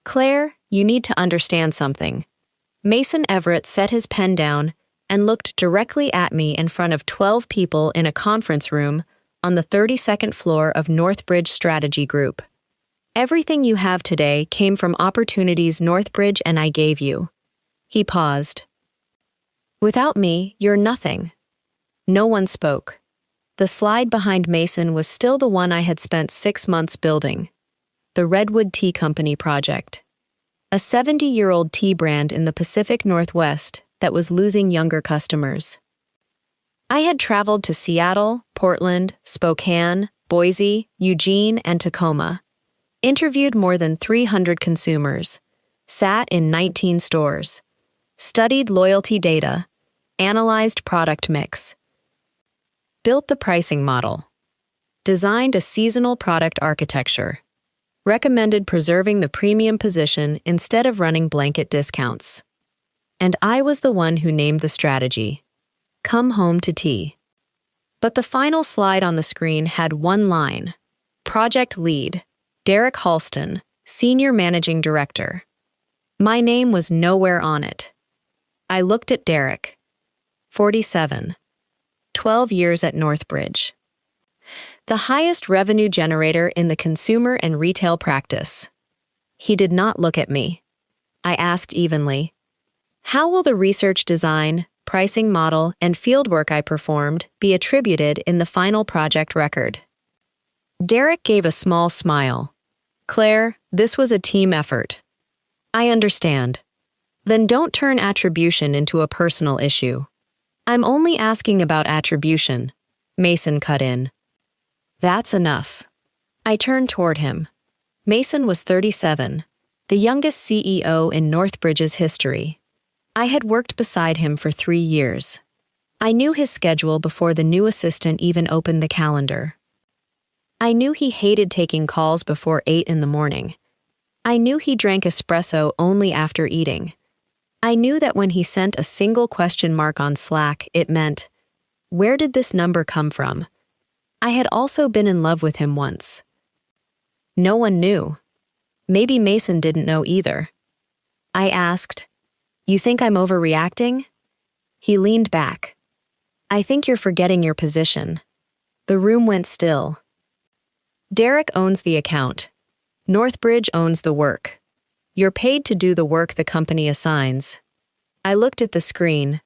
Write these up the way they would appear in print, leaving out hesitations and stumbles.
Claire, you need to understand something. Mason Everett set his pen down and looked directly at me in front of 12 people in a conference room on the 32nd floor of Northbridge Strategy Group. Everything you have today came from opportunities Northbridge and I gave you. He paused. Without me, you're nothing. No one spoke. The slide behind Mason was still the one I had spent 6 months building. The Redwood Tea Company project. A 70-year-old tea brand in the Pacific Northwest that was losing younger customers. I had traveled to Seattle, Portland, Spokane, Boise, Eugene, and Tacoma. Interviewed more than 300 consumers. Sat in 19 stores. Studied loyalty data. Analyzed product mix. Built the pricing model. Designed a seasonal product architecture. Recommended preserving the premium position instead of running blanket discounts. And I was the one who named the strategy. Come home to tea. But the final slide on the screen had one line. Project lead, Derek Halston, Senior Managing Director. My name was nowhere on it. I looked at Derek. 47. 12 years at Northbridge. The highest revenue generator in the consumer and retail practice. He did not look at me. I asked evenly, how will the research design, pricing model, and fieldwork I performed be attributed in the final project record? Derek gave a small smile. Claire, this was a team effort. I understand. Then don't turn attribution into a personal issue. I'm only asking about attribution, Mason cut in. That's enough. I turned toward him. Mason was 37, the youngest CEO in Northbridge's history. I had worked beside him for 3 years. I knew his schedule before the new assistant even opened the calendar. I knew he hated taking calls before 8 in the morning. I knew he drank espresso only after eating. I knew that when he sent a single question mark on Slack, it meant, where did this number come from? I had also been in love with him once. No one knew. Maybe Mason didn't know either. I asked, you think I'm overreacting? He leaned back. I think you're forgetting your position. The room went still. Derek owns the account. Northbridge owns the work. You're paid to do the work the company assigns. I looked at the screen.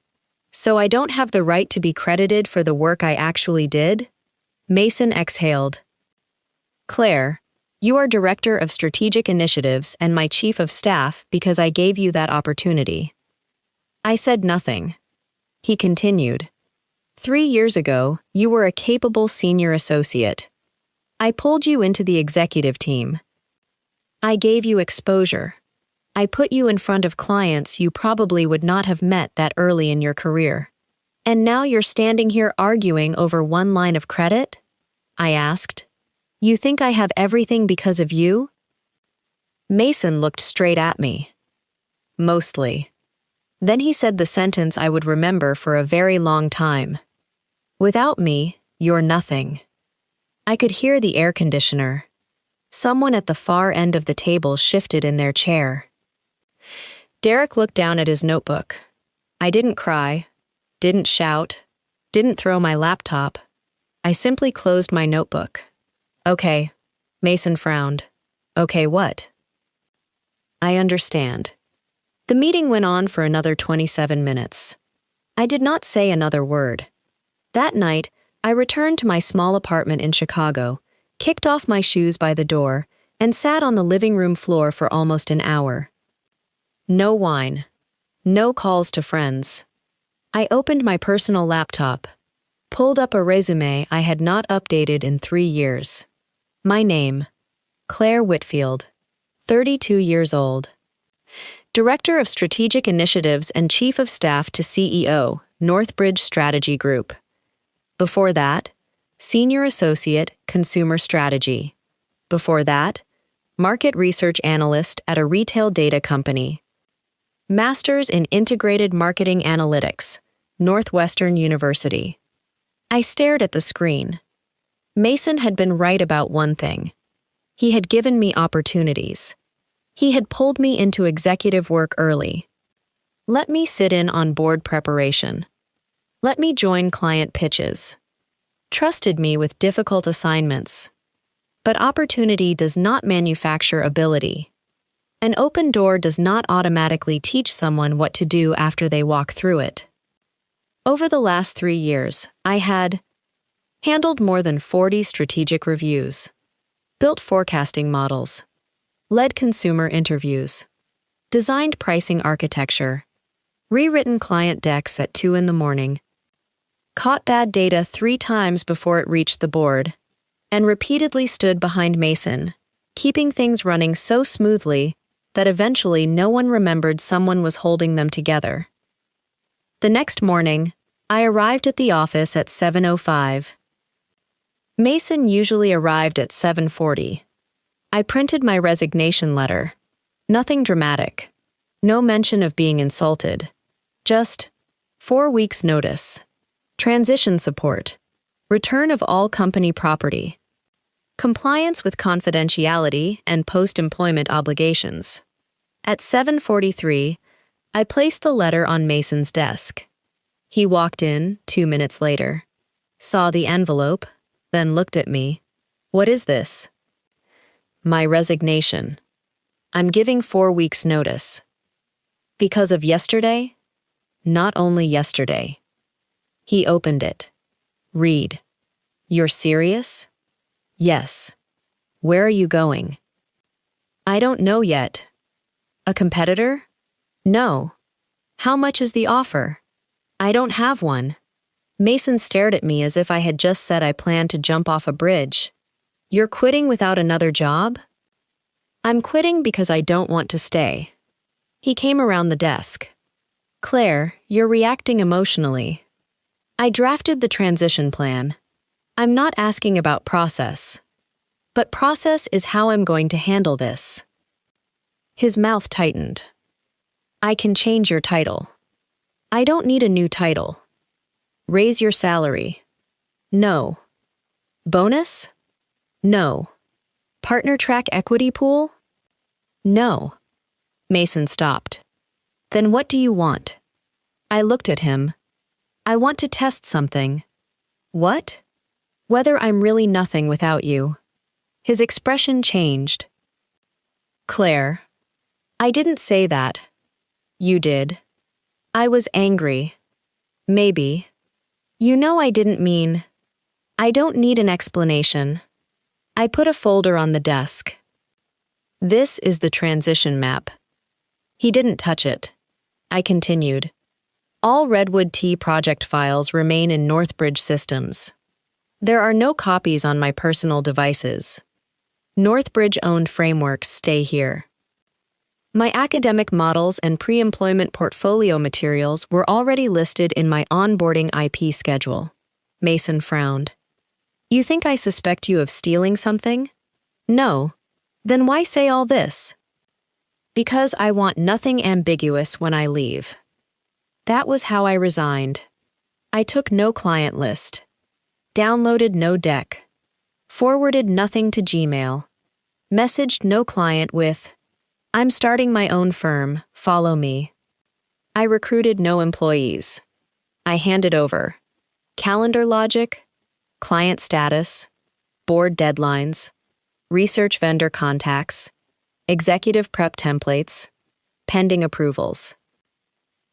So I don't have the right to be credited for the work I actually did? Mason exhaled. Claire, you are Director of Strategic Initiatives and my Chief of Staff because I gave you that opportunity. I said nothing. He continued. 3 years ago, you were a capable senior associate. I pulled you into the executive team. I gave you exposure. I put you in front of clients you probably would not have met that early in your career. And now you're standing here arguing over one line of credit? I asked. You think I have everything because of you? Mason looked straight at me. Mostly. Then he said the sentence I would remember for a very long time. Without me, you're nothing. I could hear the air conditioner. Someone at the far end of the table shifted in their chair. Derek looked down at his notebook. I didn't cry, didn't shout, didn't throw my laptop. I simply closed my notebook. Okay. Mason frowned. Okay, what? I understand. The meeting went on for another 27 minutes. I did not say another word. That night, I returned to my small apartment in Chicago, kicked off my shoes by the door, and sat on the living room floor for almost an hour. No wine. No calls to friends. I opened my personal laptop, pulled up a resume I had not updated in 3 years. My name, Claire Whitfield, 32 years old. Director of Strategic Initiatives and Chief of Staff to CEO, Northbridge Strategy Group. Before that, Senior Associate, Consumer Strategy. Before that, Market Research Analyst at a retail data company. Masters in Integrated Marketing Analytics, Northwestern University. I stared at the screen. Mason had been right about one thing. He had given me opportunities. He had pulled me into executive work early. Let me sit in on board preparation. Let me join client pitches. Trusted me with difficult assignments. But opportunity does not manufacture ability. An open door does not automatically teach someone what to do after they walk through it. Over the last 3 years, I had handled more than 40 strategic reviews, built forecasting models, led consumer interviews, designed pricing architecture, rewritten client decks at 2 in the morning, caught bad data 3 times before it reached the board, and repeatedly stood behind Mason, keeping things running so smoothly that eventually no one remembered someone was holding them together. The next morning, I arrived at the office at 7:05. Mason usually arrived at 7:40. I printed my resignation letter. Nothing dramatic. No mention of being insulted. Just 4 weeks' notice. Transition support. Return of all company property. Compliance with confidentiality and post-employment obligations. At 7:43, I placed the letter on Mason's desk. He walked in 2 minutes later, saw the envelope, then looked at me. What is this? My resignation. I'm giving 4 weeks' notice. Because of yesterday? Not only yesterday. He opened it. Read. You're serious? Yes. Where are you going? I don't know yet. A competitor? No. How much is the offer? I don't have one. Mason stared at me as if I had just said I planned to jump off a bridge. You're quitting without another job? I'm quitting because I don't want to stay. He came around the desk. Claire, you're reacting emotionally. I drafted the transition plan. I'm not asking about process. But process is how I'm going to handle this. His mouth tightened. I can change your title. I don't need a new title. Raise your salary. No. Bonus? No. Partner track equity pool? No. Mason stopped. Then what do you want? I looked at him. I want to test something. What? Whether I'm really nothing without you. His expression changed. Claire, I didn't say that. You did. I was angry. Maybe. You know I didn't mean. I don't need an explanation. I put a folder on the desk. This is the transition map. He didn't touch it. I continued. All Redwood T project files remain in Northbridge systems. There are no copies on my personal devices. Northbridge-owned frameworks stay here. My academic models and pre-employment portfolio materials were already listed in my onboarding IP schedule. Mason frowned. You think I suspect you of stealing something? No. Then why say all this? Because I want nothing ambiguous when I leave. That was how I resigned. I took no client list. Downloaded no deck. Forwarded nothing to Gmail. Messaged no client with, I'm starting my own firm, follow me. I recruited no employees. I handed over calendar logic, client status, board deadlines, research vendor contacts, executive prep templates, pending approvals.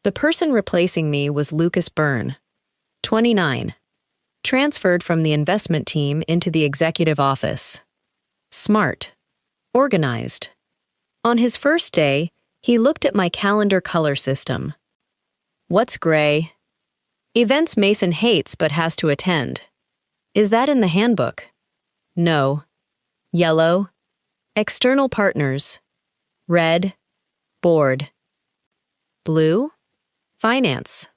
The person replacing me was Lucas Byrne, 29, transferred from the investment team into the executive office. Smart, organized. On his first day, he looked at my calendar color system. What's gray? Events Mason hates but has to attend. Is that in the handbook? No. Yellow. External partners. Red. Board. Blue. Finance.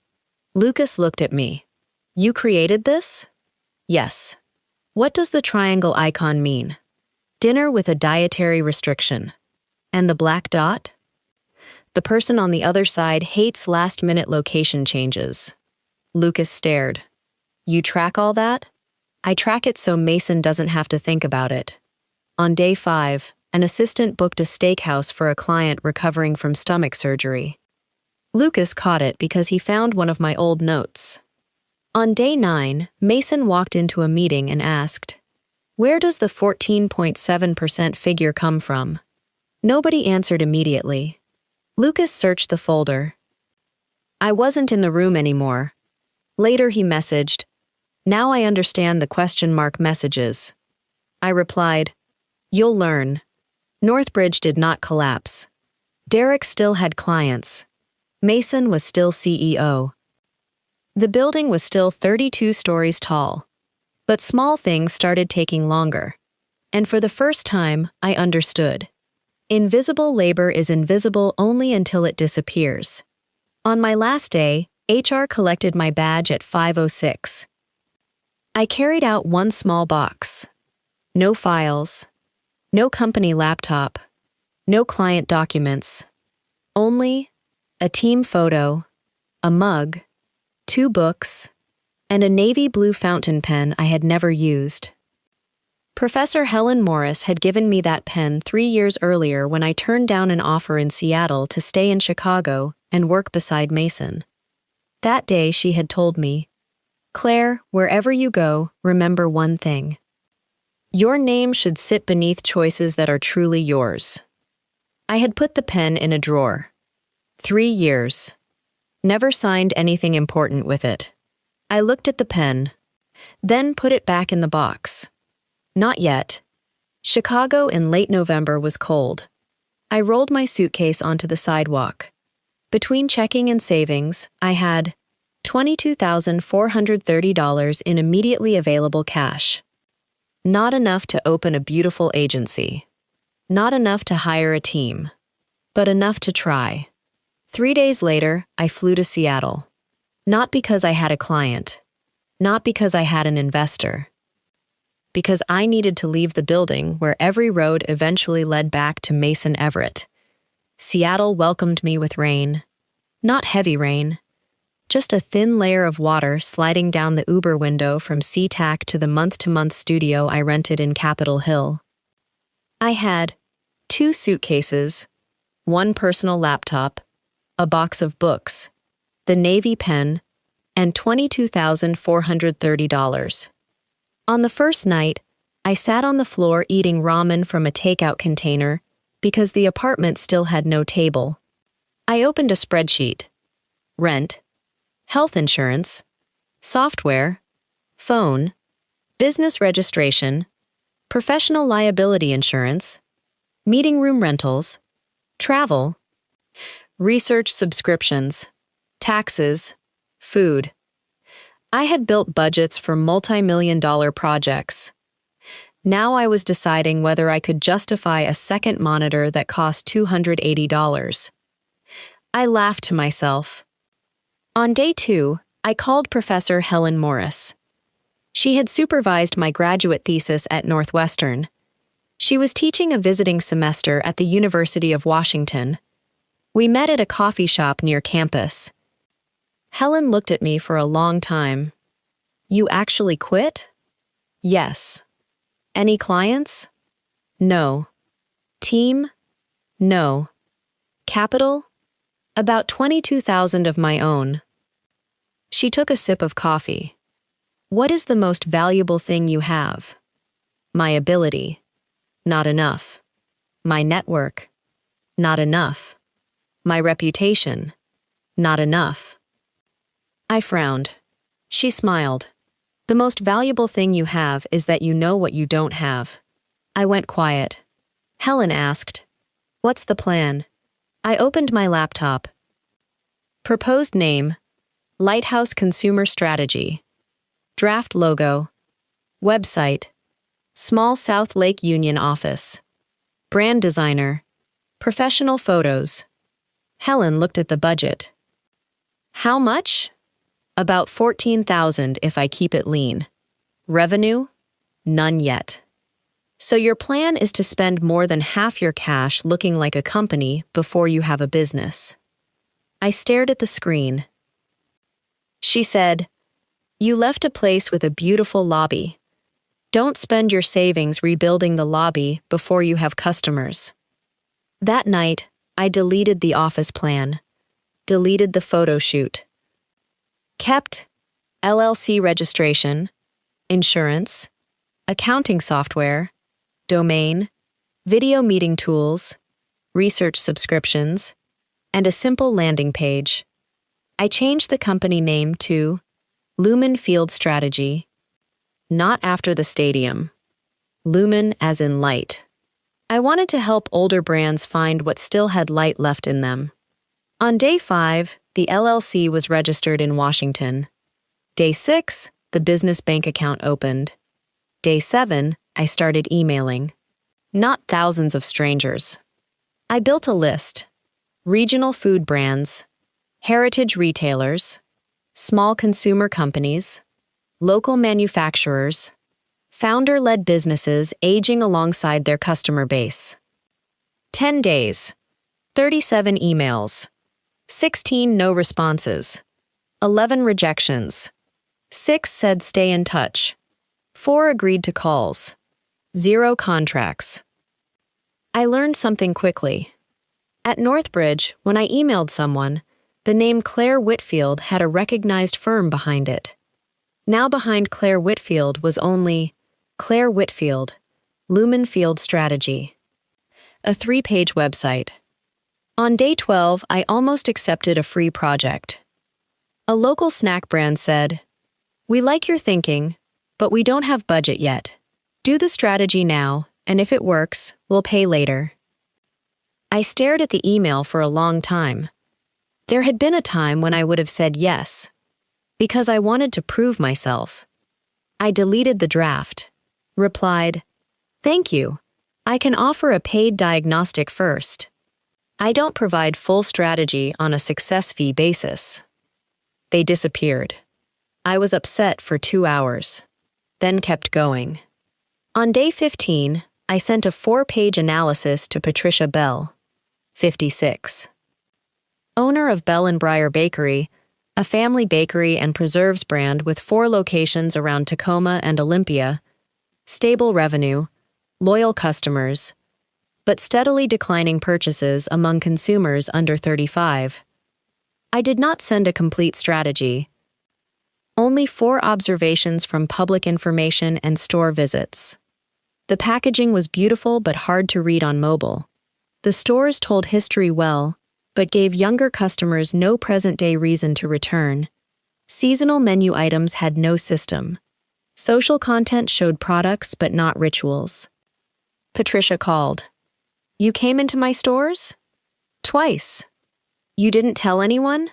Lucas looked at me. You created this? Yes. What does the triangle icon mean? Dinner with a dietary restriction. And the black dot? The person on the other side hates last-minute location changes. Lucas stared. You track all that? I track it so Mason doesn't have to think about it. On day 5, an assistant booked a steakhouse for a client recovering from stomach surgery. Lucas caught it because he found one of my old notes. On day 9, Mason walked into a meeting and asked, "Where does the 14.7% figure come from?" Nobody answered immediately. Lucas searched the folder. I wasn't in the room anymore. Later he messaged, "Now I understand the question mark messages." I replied, "You'll learn." Northbridge did not collapse. Derek still had clients. Mason was still CEO. The building was still 32 stories tall. But small things started taking longer. And for the first time, I understood. Invisible labor is invisible only until it disappears. On my last day, HR collected my badge at 5:06. I carried out one small box. No files. No company laptop. No client documents. Only a team photo, a mug, 2 books, and a navy blue fountain pen I had never used. Professor Helen Morris had given me that pen 3 years earlier when I turned down an offer in Seattle to stay in Chicago and work beside Mason. That day she had told me, "Claire, wherever you go, remember one thing. Your name should sit beneath choices that are truly yours." I had put the pen in a drawer. 3 years. Never signed anything important with it. I looked at the pen, then put it back in the box. Not yet. Chicago in late November was cold. I rolled my suitcase onto the sidewalk. Between checking and savings, I had $22,430 in immediately available cash. Not enough to open a beautiful agency. Not enough to hire a team. But enough to try. 3 days later, I flew to Seattle. Not because I had a client. Not because I had an investor. Because I needed to leave the building where every road eventually led back to Mason Everett. Seattle welcomed me with rain. Not heavy rain. Just a thin layer of water sliding down the Uber window from SeaTac to the month-to-month studio I rented in Capitol Hill. I had 2 suitcases, 1 personal laptop, a box of books, the navy pen, and $22,430. On the first night, I sat on the floor eating ramen from a takeout container because the apartment still had no table. I opened a spreadsheet. Rent, health insurance, software, phone, business registration, professional liability insurance, meeting room rentals, travel, research subscriptions, taxes, food. I had built budgets for multi-million-dollar projects. Now I was deciding whether I could justify a second monitor that cost $280. I laughed to myself. On day 2, I called Professor Helen Morris. She had supervised my graduate thesis at Northwestern. She was teaching a visiting semester at the University of Washington. We met at a coffee shop near campus. Helen looked at me for a long time. "You actually quit?" "Yes." "Any clients?" "No." "Team?" "No." "Capital?" "About 22,000 of my own." She took a sip of coffee. "What is the most valuable thing you have?" "My ability." "Not enough." "My network." "Not enough." "My reputation." "Not enough." I frowned. She smiled. "The most valuable thing you have is that you know what you don't have." I went quiet. Helen asked, "What's the plan?" I opened my laptop. Proposed name, Lighthouse Consumer Strategy. Draft logo. Website, Small South Lake Union office. Brand designer, professional photos. Helen looked at the budget. "How much?" "About 14,000 if I keep it lean." "Revenue?" "None yet." "So your plan is to spend more than half your cash looking like a company before you have a business." I stared at the screen. She said, "You left a place with a beautiful lobby. Don't spend your savings rebuilding the lobby before you have customers. That night, I deleted the office plan, deleted the photo shoot, kept LLC registration, insurance, accounting software, domain, video meeting tools, research subscriptions, and a simple landing page. I changed the company name to Lumen Field Strategy, not after the stadium. Lumen as in light. I wanted to help older brands find what still had light left in them. On day 5, the LLC was registered in Washington. Day 6, the business bank account opened. Day 7, I started emailing. Not thousands of strangers. I built a list. Regional food brands, heritage retailers, small consumer companies, local manufacturers, founder-led businesses aging alongside their customer base. 10 days, 37 emails, 16 no responses, 11 rejections, 6 said stay in touch, 4 agreed to calls, 0 contracts. I learned something quickly. At Northbridge, when I emailed someone, the name Claire Whitfield had a recognized firm behind it. Now behind Claire Whitfield was only Claire Whitfield, Lumen Field Strategy. A 3-page website. On day 12, I almost accepted a free project. A local snack brand said, "We like your thinking, but we don't have budget yet. Do the strategy now, and if it works, we'll pay later." I stared at the email for a long time. There had been a time when I would have said yes, because I wanted to prove myself. I deleted the draft, replied, "Thank you. I can offer a paid diagnostic first. I don't provide full strategy on a success fee basis." They disappeared. I was upset for 2 hours, then kept going. On day 15, I sent a 4-page analysis to Patricia Bell, 56. Owner of Bell & Briar Bakery, a family bakery and preserves brand with 4 locations around Tacoma and Olympia, stable revenue, loyal customers, but steadily declining purchases among consumers under 35. I did not send a complete strategy. Only 4 observations from public information and store visits. The packaging was beautiful but hard to read on mobile. The stores told history well, but gave younger customers no present-day reason to return. Seasonal menu items had no system. Social content showed products but not rituals. Patricia called. "You came into my stores?" "Twice." "You didn't tell anyone?"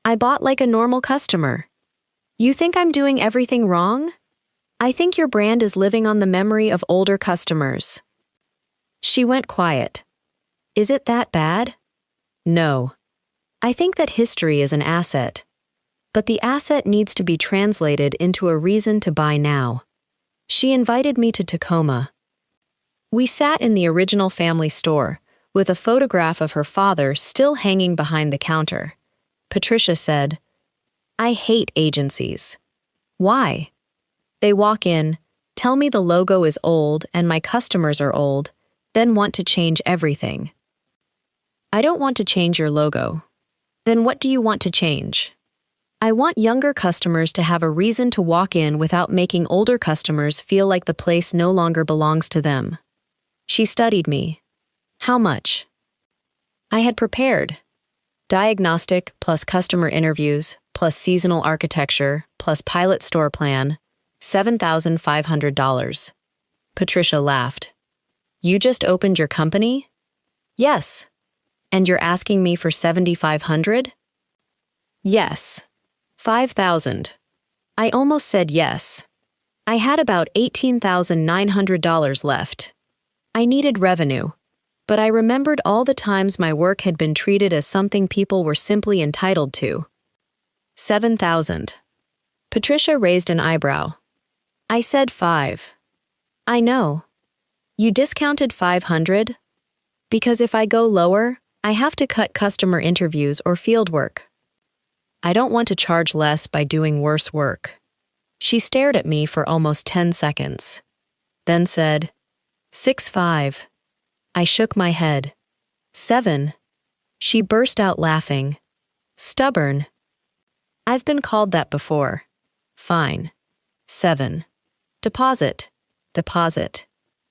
"I bought like a normal customer." "You think I'm doing everything wrong?" "I think your brand is living on the memory of older customers." She went quiet. "Is it that bad?" "No. I think that history is an asset. But the asset needs to be translated into a reason to buy now." She invited me to Tacoma. We sat in the original family store, with a photograph of her father still hanging behind the counter. Patricia said, "I hate agencies." "Why?" "They walk in, tell me the logo is old and my customers are old, then want to change everything." "I don't want to change your logo." "Then what do you want to change?" "I want younger customers to have a reason to walk in without making older customers feel like the place no longer belongs to them." She studied me. "How much?" I had prepared. Diagnostic plus customer interviews plus seasonal architecture plus pilot store plan, $7,500. Patricia laughed. "You just opened your company?" "Yes." "And you're asking me for $7,500? "Yes." $5,000. I almost said yes. I had about $18,900 left. I needed revenue, but I remembered all the times my work had been treated as something people were simply entitled to. 7,000. Patricia raised an eyebrow. I said 5. "I know. You discounted 500? Because if I go lower, I have to cut customer interviews or field work. I don't want to charge less by doing worse work." She stared at me for almost 10 seconds. then said, 6'5". I shook my head. 7. She burst out laughing. Stubborn. I've been called that before. Fine. 7. Deposit. Deposit.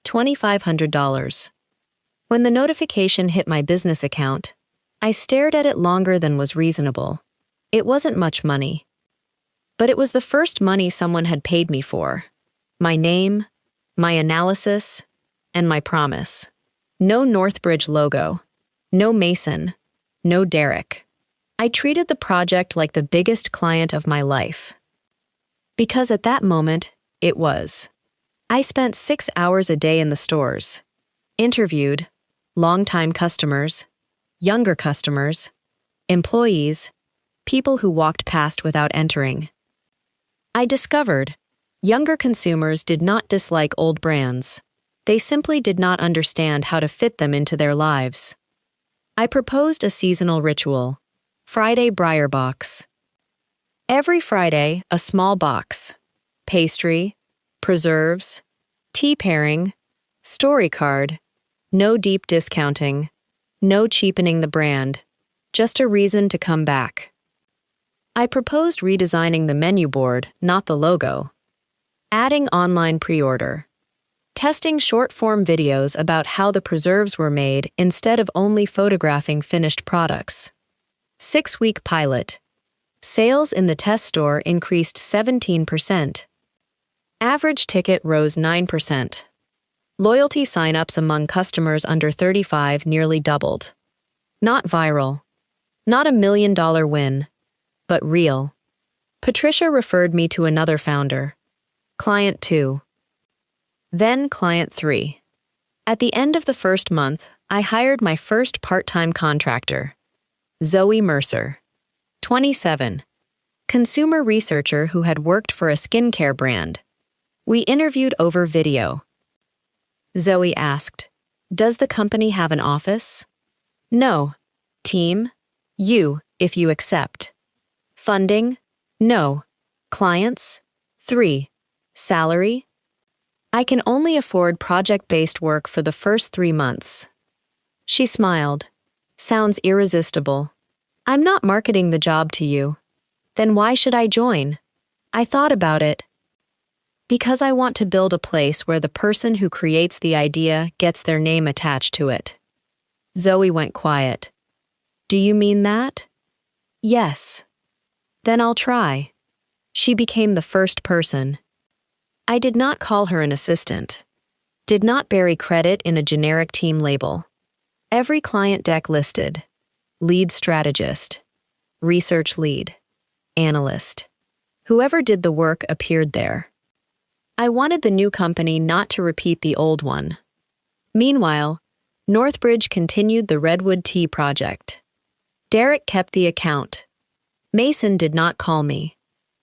$2,500. When the notification hit my business account, I stared at it longer than was reasonable. It wasn't much money. But it was the first money someone had paid me for. My name, my analysis, and my promise. No Northbridge logo. No Mason. No Derek. I treated the project like the biggest client of my life. Because at that moment, it was. I spent 6 hours a day in the stores. Interviewed longtime customers, younger customers, employees, people who walked past without entering. I discovered younger consumers did not dislike old brands. They simply did not understand how to fit them into their lives. I proposed a seasonal ritual. Friday Briar Box. Every Friday, a small box. Pastry, preserves, tea pairing, story card, no deep discounting, no cheapening the brand, just a reason to come back. I proposed redesigning the menu board, not the logo. Adding online pre-order. Testing short-form videos about how the preserves were made instead of only photographing finished products. 6-week pilot. Sales in the test store increased 17%. Average ticket rose 9%. Loyalty sign-ups among customers under 35 nearly doubled. Not viral. Not $1 million win, but real. Patricia referred me to another founder. Client 2. Then Client 3. At the end of the first month, I hired my first part-time contractor. Zoe Mercer. 27. Consumer researcher who had worked for a skincare brand. We interviewed over video. Zoe asked, "Does the company have an office?" "No." "Team?" "You, if you accept." "Funding?" "No." "Clients?" 3. "Salary?" "I can only afford project-based work for the first 3 months." She smiled. "Sounds irresistible. I'm not marketing the job to you. Then why should I join?" I thought about it. Because I want to build a place where the person who creates the idea gets their name attached to it. Zoe went quiet. "Do you mean that?" "Yes." "Then I'll try." She became the first person. I did not call her an assistant. Did not bury credit in a generic team label. Every client deck listed. Lead strategist. Research lead. Analyst. Whoever did the work appeared there. I wanted the new company not to repeat the old one. Meanwhile, Northbridge continued the Redwood Tea project. Derek kept the account. Mason did not call me.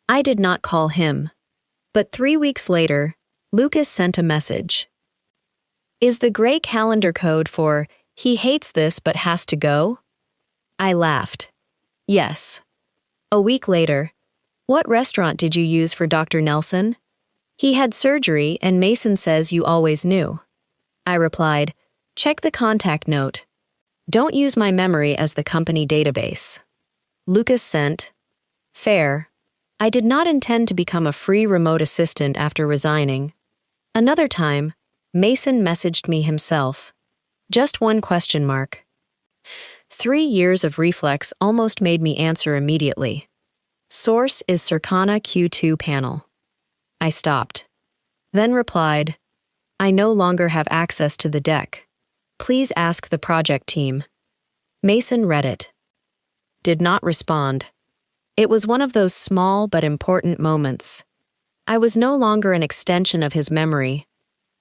I did not call him. But 3 weeks later, Lucas sent a message. "Is the gray calendar code for he hates this but has to go?" I laughed. "Yes." A week later, "What restaurant did you use for Dr. Nelson?" "He had surgery and Mason says you always knew." I replied, "Check the contact note. Don't use my memory as the company database." Lucas sent, "Fair. I did not intend to become a free remote assistant after resigning." Another time, Mason messaged me himself. Just one question mark. 3 years of reflex almost made me answer immediately. Source is Circana Q2 panel. I stopped. Then replied, "I no longer have access to the deck. Please ask the project team." Mason read it. Did not respond. It was one of those small but important moments. I was no longer an extension of his memory.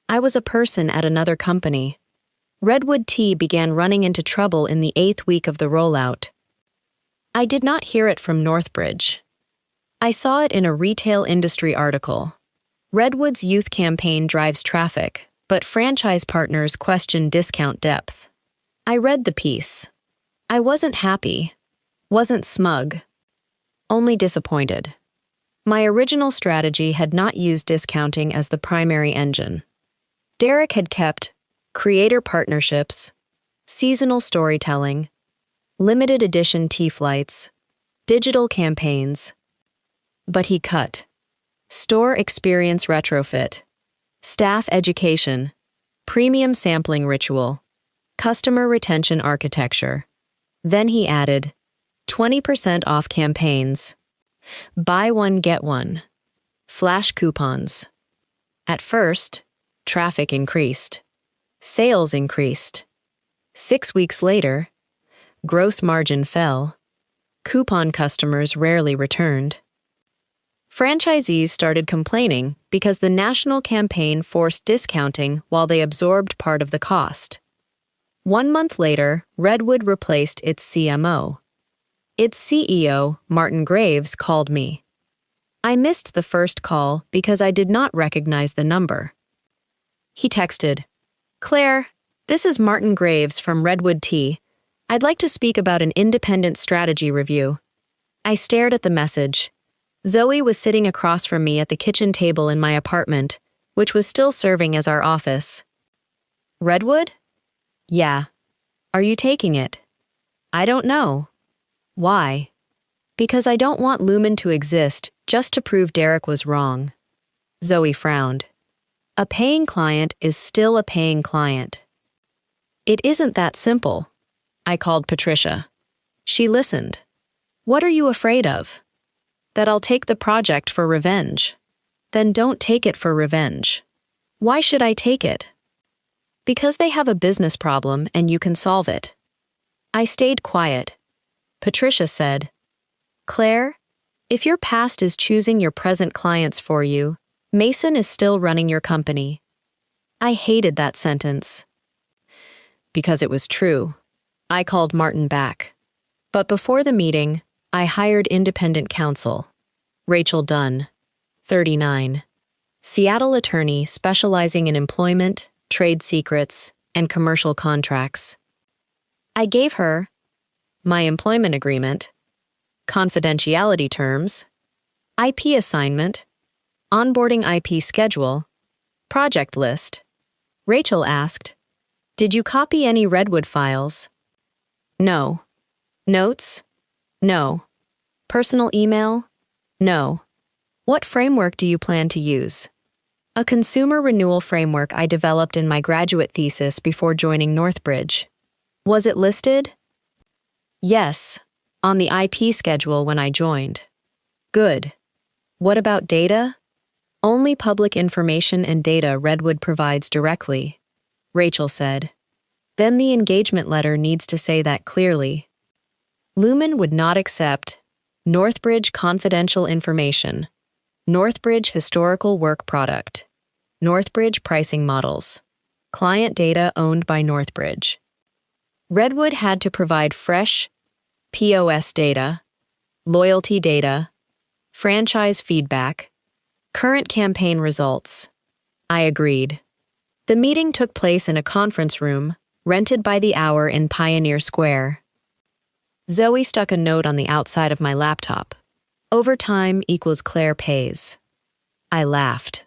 I was a person at another company. Redwood Tea began running into trouble in the 8th week of the rollout. I did not hear it from Northbridge. I saw it in a retail industry article. Redwood's youth campaign drives traffic, but franchise partners question discount depth. I read the piece. I wasn't happy. Wasn't smug. Only disappointed. My original strategy had not used discounting as the primary engine. Derek had kept creator partnerships, seasonal storytelling, limited edition tea flights, digital campaigns. But he cut store experience retrofit, staff education, premium sampling ritual, customer retention architecture. Then he added 20% off campaigns, buy one get one, flash coupons. At first, traffic increased, sales increased. 6 weeks later, gross margin fell, coupon customers rarely returned. Franchisees started complaining because the national campaign forced discounting while they absorbed part of the cost. 1 month later, Redwood replaced its CMO. Its CEO, Martin Graves, called me. I missed the first call because I did not recognize the number. He texted, "Claire, this is Martin Graves from Redwood Tea. I'd like to speak about an independent strategy review." I stared at the message. Zoe was sitting across from me at the kitchen table in my apartment, which was still serving as our office. "Redwood?" "Yeah." "Are you taking it?" "I don't know." "Why?" "Because I don't want Lumen to exist just to prove Derek was wrong." Zoe frowned. "A paying client is still a paying client." "It isn't that simple." I called Patricia. She listened. "What are you afraid of?" "That I'll take the project for revenge." "Then don't take it for revenge." "Why should I take it?" "Because they have a business problem and you can solve it." I stayed quiet. Patricia said, "Claire, if your past is choosing your present clients for you, Mason is still running your company." I hated that sentence. Because it was true. I called Martin back. But before the meeting, I hired independent counsel. Rachel Dunn, 39. Seattle attorney specializing in employment, trade secrets, and commercial contracts. I gave her my employment agreement, confidentiality terms, IP assignment, onboarding IP schedule, project list. Rachel asked, "Did you copy any Redwood files?" "No." "Notes?" "No." "Personal email?" "No." "What framework do you plan to use?" "A consumer renewal framework I developed in my graduate thesis before joining Northbridge." "Was it listed?" "Yes, on the IP schedule when I joined." "Good." "What about data?" "Only public information and data Redwood provides directly," Rachel said. "Then the engagement letter needs to say that clearly." Lumen would not accept Northbridge confidential information, Northbridge historical work product, Northbridge pricing models, client data owned by Northbridge. Redwood had to provide fresh POS data, loyalty data, franchise feedback, current campaign results. I agreed. The meeting took place in a conference room, rented by the hour in Pioneer Square. Zoe stuck a note on the outside of my laptop. Overtime equals Claire pays. I laughed.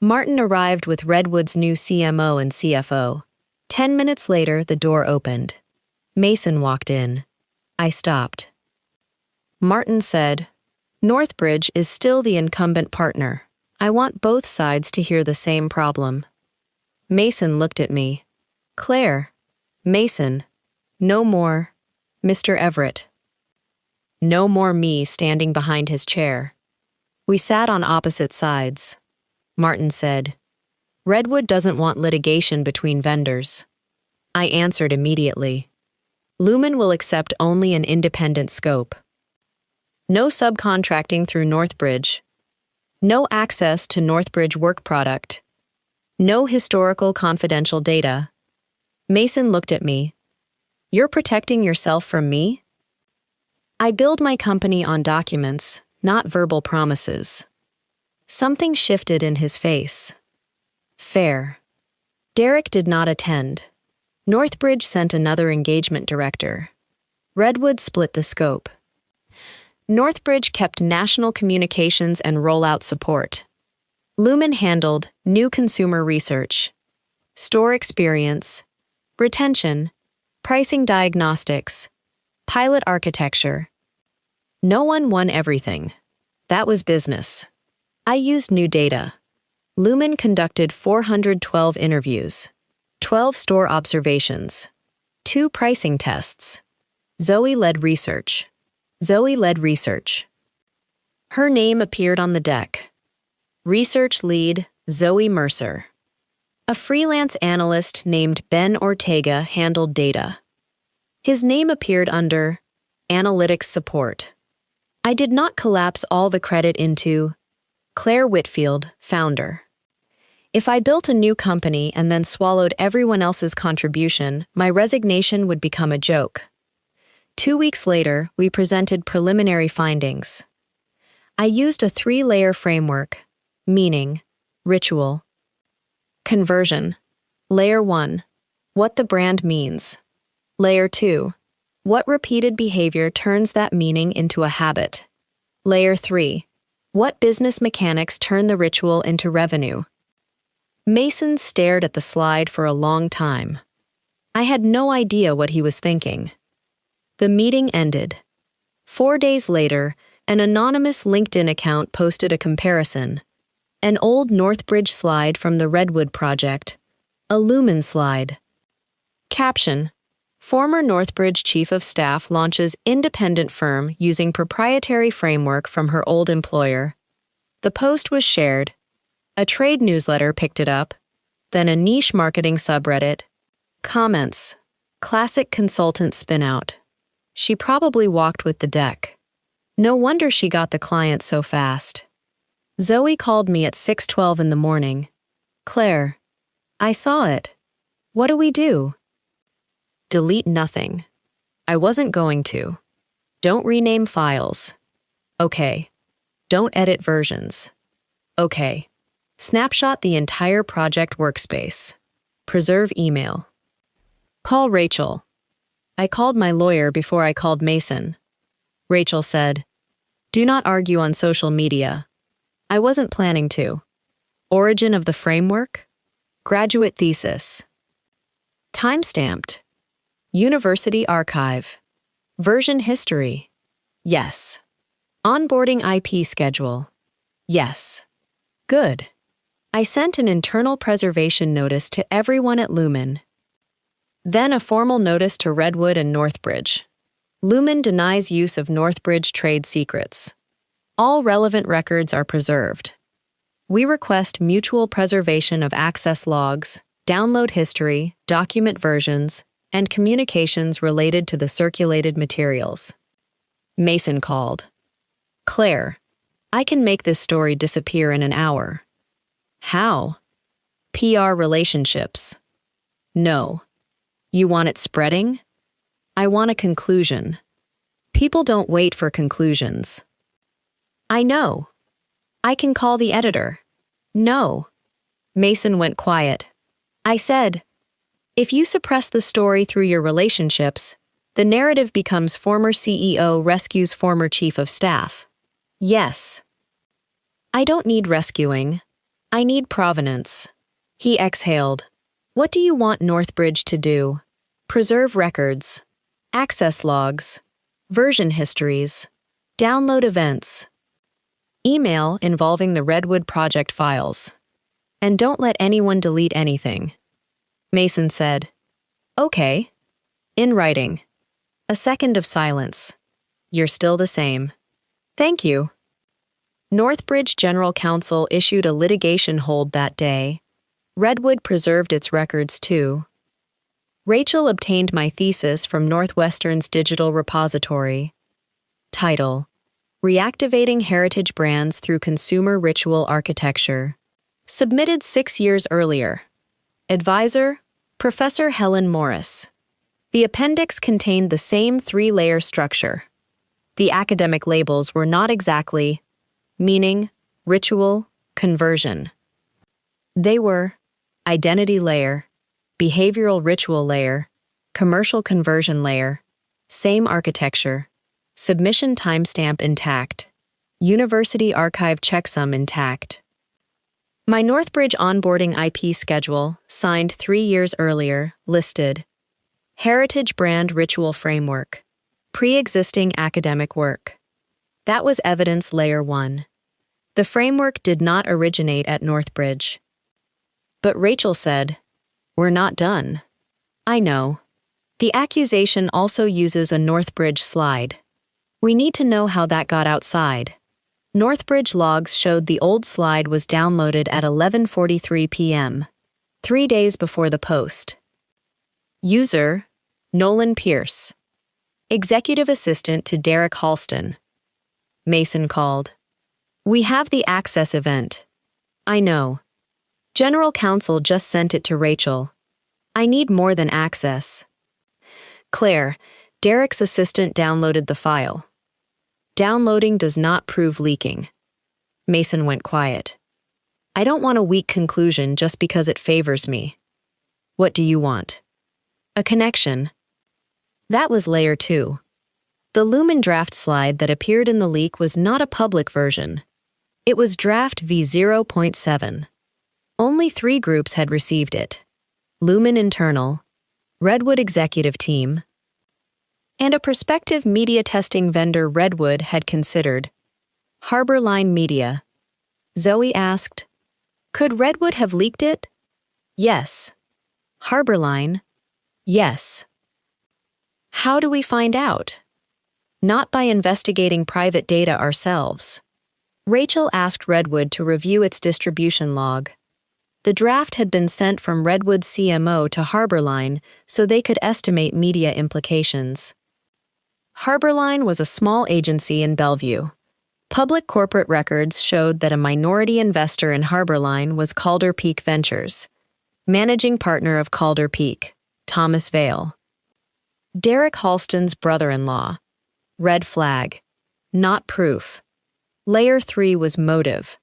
Martin arrived with Redwood's new CMO and CFO. 10 minutes later, the door opened. Mason walked in. I stopped. Martin said, "Northbridge is still the incumbent partner. I want both sides to hear the same problem." Mason looked at me. "Claire." "Mason." "No more. Mr. Everett." No more me standing behind his chair. We sat on opposite sides. Martin said, "Redwood doesn't want litigation between vendors." I answered immediately. Lumen will accept only an independent scope. No subcontracting through Northbridge. No access to Northbridge work product. No historical confidential data. Mason looked at me. "You're protecting yourself from me?" I build my company on documents, not verbal promises. Something shifted in his face. Fair. Derek did not attend. Northbridge sent another engagement director. Redwood split the scope. Northbridge kept national communications and rollout support. Lumen handled new consumer research. store experience, retention, pricing diagnostics, pilot architecture. No one won everything. That was business. I used new data. Lumen conducted 412 interviews, 12 store observations, 2 pricing tests. Zoe led research. Her name appeared on the deck. Research lead, Zoe Mercer. A freelance analyst named Ben Ortega handled data. His name appeared under analytics support. I did not collapse all the credit into Claire Whitfield, founder. If I built a new company and then swallowed everyone else's contribution, my resignation would become a joke. 2 weeks later, we presented preliminary findings. I used a 3-layer framework, meaning, ritual, conversion. Layer 1, what the brand means. Layer 2, what repeated behavior turns that meaning into a habit. Layer 3, what business mechanics turn the ritual into revenue. Mason stared at the slide for a long time. I had no idea what he was thinking. The meeting ended. 4 days later, an anonymous LinkedIn account posted a comparison. An old Northbridge slide from the Redwood project. A Lumen slide. Caption: Former Northbridge Chief of Staff launches independent firm using proprietary framework from her old employer. The post was shared. A trade newsletter picked it up, then a niche marketing subreddit. Comments: classic consultant spin-out. She probably walked with the deck. No wonder she got the client so fast. Zoe called me at 6:12 in the morning. Claire, I saw it. What do we do? Delete nothing. I wasn't going to. Don't rename files. Okay. Don't edit versions. Okay. Snapshot the entire project workspace. Preserve email. Call Rachel. I called my lawyer before I called Mason. Rachel said, do not argue on social media. I wasn't planning to. Origin of the framework? Graduate thesis. Timestamped. University archive. Version history. Yes. Onboarding IP schedule. Yes. Good. I sent an internal preservation notice to everyone at Lumen. Then a formal notice to Redwood and Northbridge. Lumen denies use of Northbridge trade secrets. All relevant records are preserved. We request mutual preservation of access logs, download history, document versions, and communications related to the circulated materials. Mason called. Claire, I can make this story disappear in an hour. How? PR relationships. No. You want it spreading? I want a conclusion. People don't wait for conclusions. I know. I can call the editor. No. Mason went quiet. I said, if you suppress the story through your relationships, the narrative becomes former CEO rescues former chief of staff. Yes. I don't need rescuing. I need provenance. He exhaled. What do you want Northbridge to do? Preserve records, access logs, version histories, download events, email involving the Redwood project files, and don't let anyone delete anything. Mason said, okay. In writing. A second of silence. You're still the same. Thank you. Northbridge General Counsel issued a litigation hold that day. Redwood preserved its records too. Rachel obtained my thesis from Northwestern's digital repository. Title: Reactivating Heritage Brands Through Consumer Ritual Architecture. Submitted 6 years earlier. Advisor: Professor Helen Morris. The appendix contained the same 3-layer structure. The academic labels were not exactly meaning, ritual, conversion. They were identity layer, behavioral ritual layer, commercial conversion layer, same architecture, submission timestamp intact, university archive checksum intact. My Northbridge onboarding IP schedule, signed 3 years earlier, listed Heritage Brand Ritual Framework, pre-existing academic work. That was evidence layer 1. The framework did not originate at Northbridge. But Rachel said, "We're not done." I know. The accusation also uses a Northbridge slide. We need to know how that got outside. Northbridge logs showed the old slide was downloaded at 11:43 p.m., 3 days before the post. User, Nolan Pierce. Executive Assistant to Derek Halston. Mason called. "We have the access event." I know. General Counsel just sent it to Rachel. I need more than access. Claire, Derek's assistant, downloaded the file. Downloading does not prove leaking. Mason went quiet. I don't want a weak conclusion just because it favors me. What do you want? A connection. That was layer 2. The Lumen draft slide that appeared in the leak was not a public version. It was draft v0.7. Only 3 groups had received it. Lumen Internal, Redwood Executive Team, and a prospective media testing vendor Redwood had considered. Harborline Media. Zoe asked, "Could Redwood have leaked it?" Yes. Harborline? Yes. How do we find out? Not by investigating private data ourselves. Rachel asked Redwood to review its distribution log. The draft had been sent from Redwood's CMO to Harborline so they could estimate media implications. Harborline was a small agency in Bellevue. Public corporate records showed that a minority investor in Harborline was Calder Peak Ventures, managing partner of Calder Peak, Thomas Vale. Derek Halston's brother-in-law. Red flag. Not proof. Layer 3 was motive.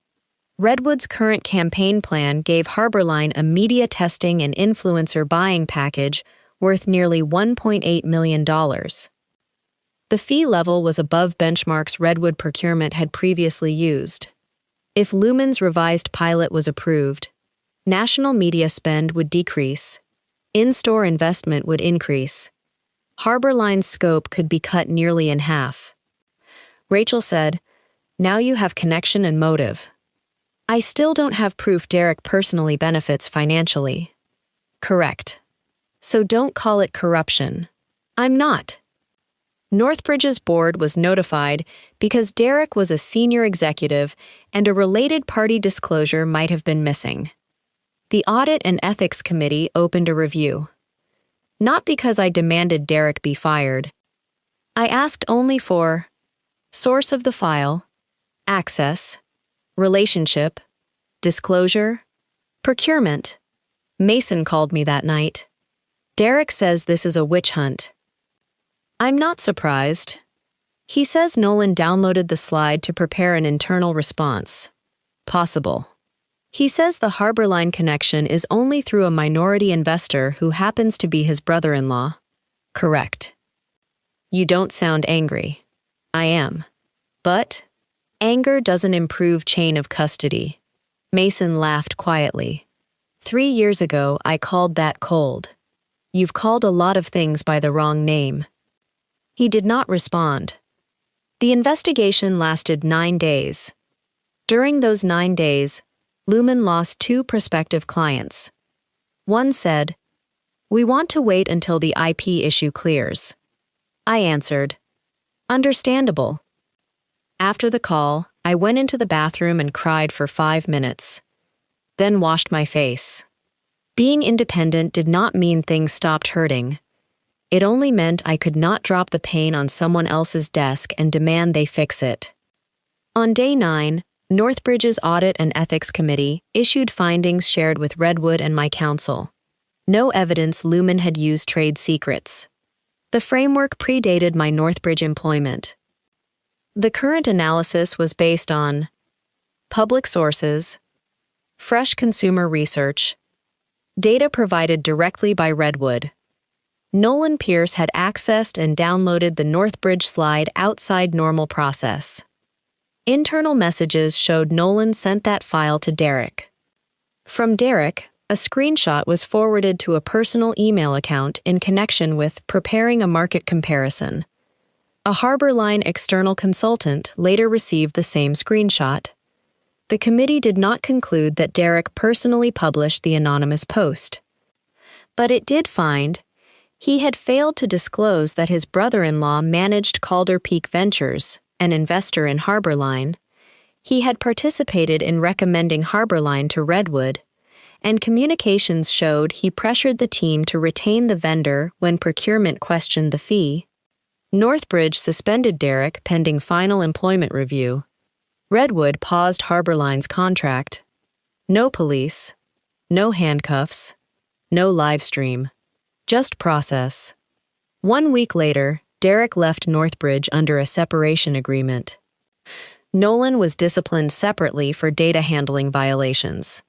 Redwood's current campaign plan gave Harborline a media testing and influencer buying package worth nearly $1.8 million. The fee level was above benchmarks Redwood procurement had previously used. If Lumen's revised pilot was approved, national media spend would decrease, in-store investment would increase. Harborline's scope could be cut nearly in half. Rachel said, "Now you have connection and motive." I still don't have proof Derek personally benefits financially. Correct. So don't call it corruption. I'm not. Northbridge's board was notified because Derek was a senior executive and a related party disclosure might have been missing. The Audit and Ethics Committee opened a review. Not because I demanded Derek be fired. I asked only for source of the file, access, relationship, disclosure, procurement. Mason called me that night. Derek says this is a witch hunt. I'm not surprised. He says Nolan downloaded the slide to prepare an internal response. Possible. He says the Harborline connection is only through a minority investor who happens to be his brother-in-law. Correct. You don't sound angry. I am. But anger doesn't improve chain of custody. Mason laughed quietly. 3 years ago, I called that cold. You've called a lot of things by the wrong name. He did not respond. The investigation lasted 9 days. During those 9 days, Lumen lost 2 prospective clients. One said, "We want to wait until the IP issue clears." I answered, "Understandable." After the call, I went into the bathroom and cried for 5 minutes, then washed my face. Being independent did not mean things stopped hurting. It only meant I could not drop the pain on someone else's desk and demand they fix it. On day 9, Northbridge's Audit and Ethics Committee issued findings shared with Redwood and my counsel. No evidence Lumen had used trade secrets. The framework predated my Northbridge employment. The current analysis was based on public sources, fresh consumer research, data provided directly by Redwood. Nolan Pierce had accessed and downloaded the Northbridge slide outside normal process. Internal messages showed Nolan sent that file to Derek. From Derek, a screenshot was forwarded to a personal email account in connection with preparing a market comparison. A Harborline external consultant later received the same screenshot. The committee did not conclude that Derek personally published the anonymous post. But it did find he had failed to disclose that his brother-in-law managed Calder Peak Ventures, an investor in Harborline. He had participated in recommending Harborline to Redwood, and communications showed he pressured the team to retain the vendor when procurement questioned the fee. Northbridge suspended Derek pending final employment review. Redwood paused Harborline's contract. No police, no handcuffs, no live stream, just process. 1 week later, Derek left Northbridge under a separation agreement. Nolan was disciplined separately for data handling violations.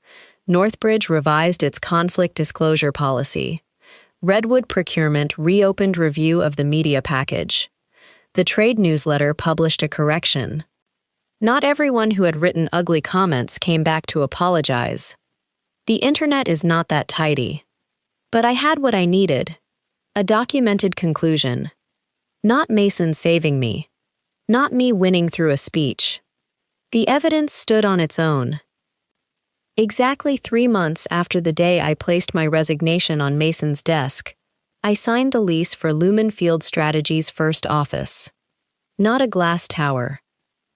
Northbridge revised its conflict disclosure policy. Redwood Procurement reopened review of the media package. The trade newsletter published a correction. Not everyone who had written ugly comments came back to apologize. The internet is not that tidy. But I had what I needed. A documented conclusion. Not Mason saving me. Not me winning through a speech. The evidence stood on its own. Exactly 3 months after the day I placed my resignation on Mason's desk, I signed the lease for Lumen Field Strategies' first office. Not a glass tower.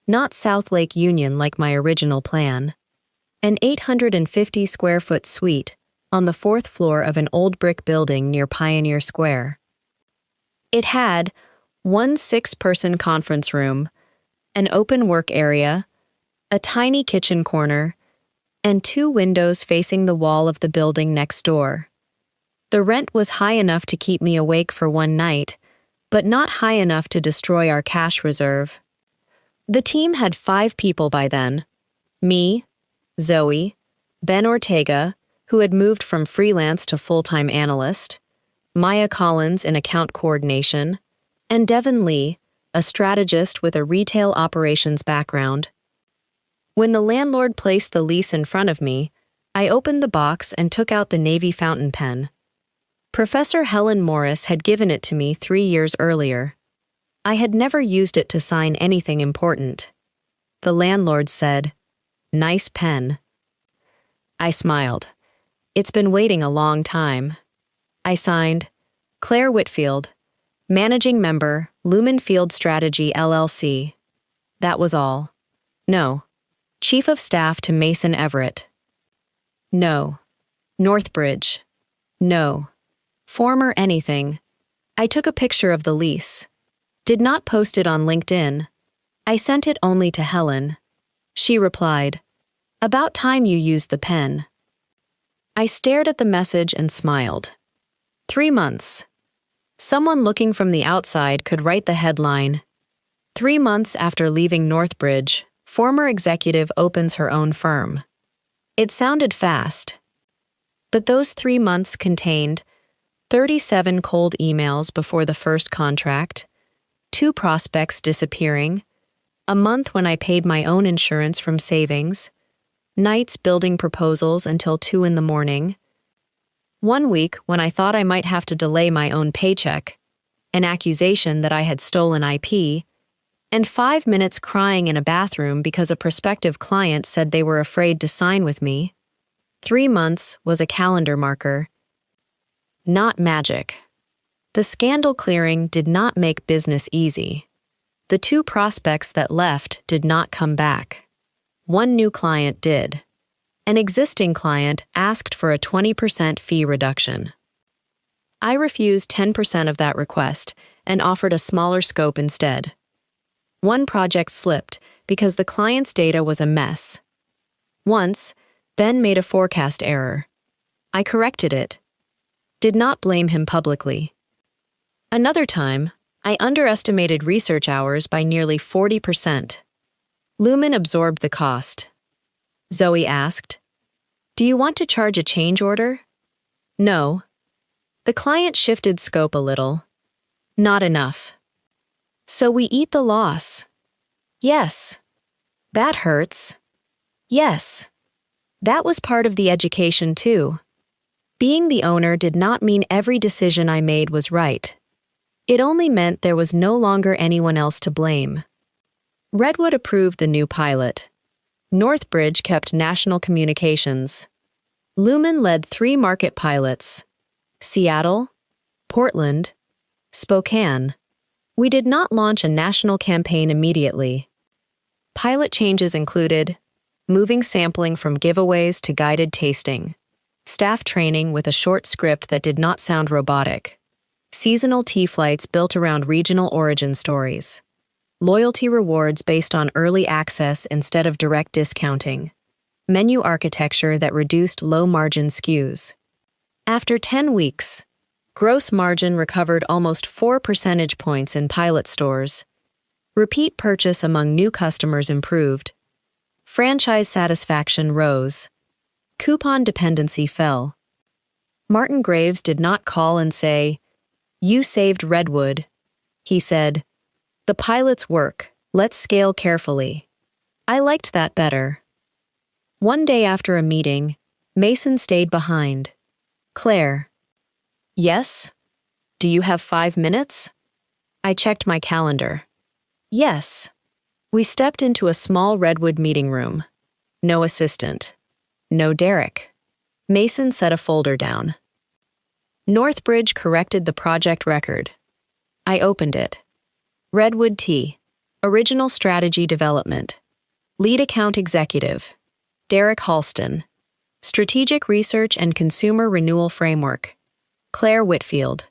Not South Lake Union like my original plan. An 850-square-foot suite on the 4th floor of an old brick building near Pioneer Square. It had one 6-person conference room, an open work area, a tiny kitchen corner, and 2 windows facing the wall of the building next door. The rent was high enough to keep me awake for one night, but not high enough to destroy our cash reserve. The team had 5 people by then. Me, Zoe, Ben Ortega, who had moved from freelance to full-time analyst, Maya Collins in account coordination, and Devin Lee, a strategist with a retail operations background. When the landlord placed the lease in front of me, I opened the box and took out the navy fountain pen. Professor Helen Morris had given it to me 3 years earlier. I had never used it to sign anything important. The landlord said, "Nice pen." I smiled. It's been waiting a long time. I signed, Claire Whitfield, Managing Member, Lumen Field Strategy LLC. That was all. No. Chief of Staff to Mason Everett. No. Northbridge. No. Former anything. I took a picture of the lease. Did not post it on LinkedIn. I sent it only to Helen. She replied, "About time you used the pen." I stared at the message and smiled. 3 months. Someone looking from the outside could write the headline, 3 months after leaving Northbridge, former executive opens her own firm. It sounded fast. But those 3 months contained 37 cold emails before the first contract, 2 prospects disappearing, a month when I paid my own insurance from savings, nights building proposals until 2 in the morning, 1 week when I thought I might have to delay my own paycheck, an accusation that I had stolen IP, and 5 minutes crying in a bathroom because a prospective client said they were afraid to sign with me. 3 months was a calendar marker. Not magic. The scandal clearing did not make business easy. The 2 prospects that left did not come back. 1 new client did. An existing client asked for a 20% fee reduction. I refused 10% of that request and offered a smaller scope instead. 1 project slipped because the client's data was a mess. Once, Ben made a forecast error. I corrected it. Did not blame him publicly. Another time, I underestimated research hours by nearly 40%. Lumen absorbed the cost. Zoe asked, "Do you want to charge a change order?" No. The client shifted scope a little. Not enough. So we eat the loss. Yes. That hurts. Yes. That was part of the education, too. Being the owner did not mean every decision I made was right. It only meant there was no longer anyone else to blame. Redwood approved the new pilot. Northbridge kept national communications. Lumen led 3 market pilots: Seattle, Portland, Spokane. We did not launch a national campaign immediately. Pilot changes included moving sampling from giveaways to guided tasting, staff training with a short script that did not sound robotic, seasonal tea flights built around regional origin stories, loyalty rewards based on early access instead of direct discounting, menu architecture that reduced low-margin SKUs. After 10 weeks, gross margin recovered almost 4 percentage points in pilot stores. Repeat purchase among new customers improved. Franchise satisfaction rose. Coupon dependency fell. Martin Graves did not call and say, "You saved Redwood." He said, "The pilot's work. Let's scale carefully." I liked that better. One day after a meeting, Mason stayed behind. "Claire." "Yes? Do you have 5 minutes?" I checked my calendar. "Yes." We stepped into a small Redwood meeting room. No assistant. No Derek. Mason set a folder down. Northbridge corrected the project record. I opened it. Redwood Tea. Original Strategy Development. Lead Account Executive. Derek Halston. Strategic Research and Consumer Renewal Framework. Claire Whitfield.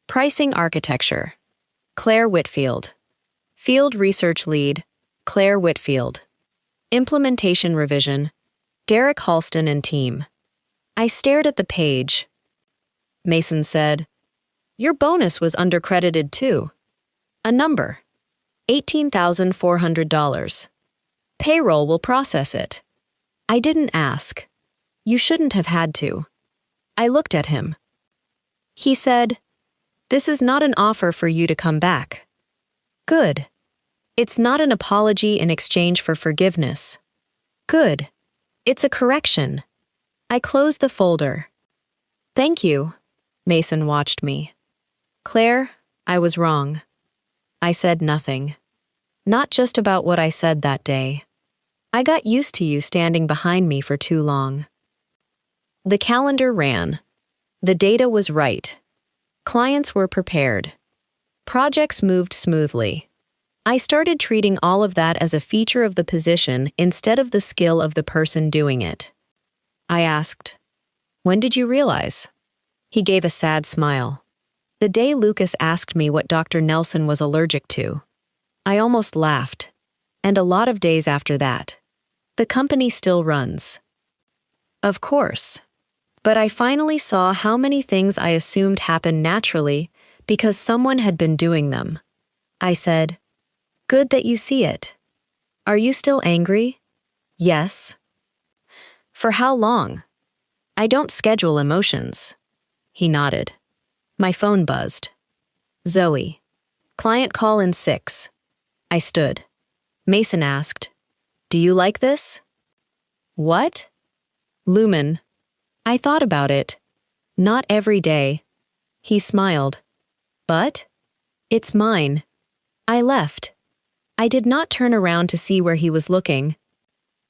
Pricing Architecture. Claire Whitfield. Field Research Lead. Claire Whitfield. Implementation Revision. Derek Halston and team. I stared at the page. Mason said, "Your bonus was undercredited too." A number. $18,400. Payroll will process it. I didn't ask. You shouldn't have had to. I looked at him. He said, "This is not an offer for you to come back." Good. It's not an apology in exchange for forgiveness. Good. It's a correction. I closed the folder. "Thank you." Mason watched me. "Claire, I was wrong." I said nothing. Not just about what I said that day. I got used to you standing behind me for too long. The calendar ran. The data was right. Clients were prepared. Projects moved smoothly. I started treating all of that as a feature of the position instead of the skill of the person doing it. I asked, "When did you realize?" He gave a sad smile. "The day Lucas asked me what Dr. Nelson was allergic to." I almost laughed. And a lot of days after that. The company still runs. Of course. But I finally saw how many things I assumed happened naturally because someone had been doing them. I said, "Good that you see it. Are you still angry?" "Yes." "For how long?" "I don't schedule emotions." He nodded. My phone buzzed. Zoe. Client call in 6. I stood. Mason asked, "Do you like this?" "What?" "Lumen." I thought about it. Not every day. He smiled. "But?" "It's mine." I left. I did not turn around to see where he was looking.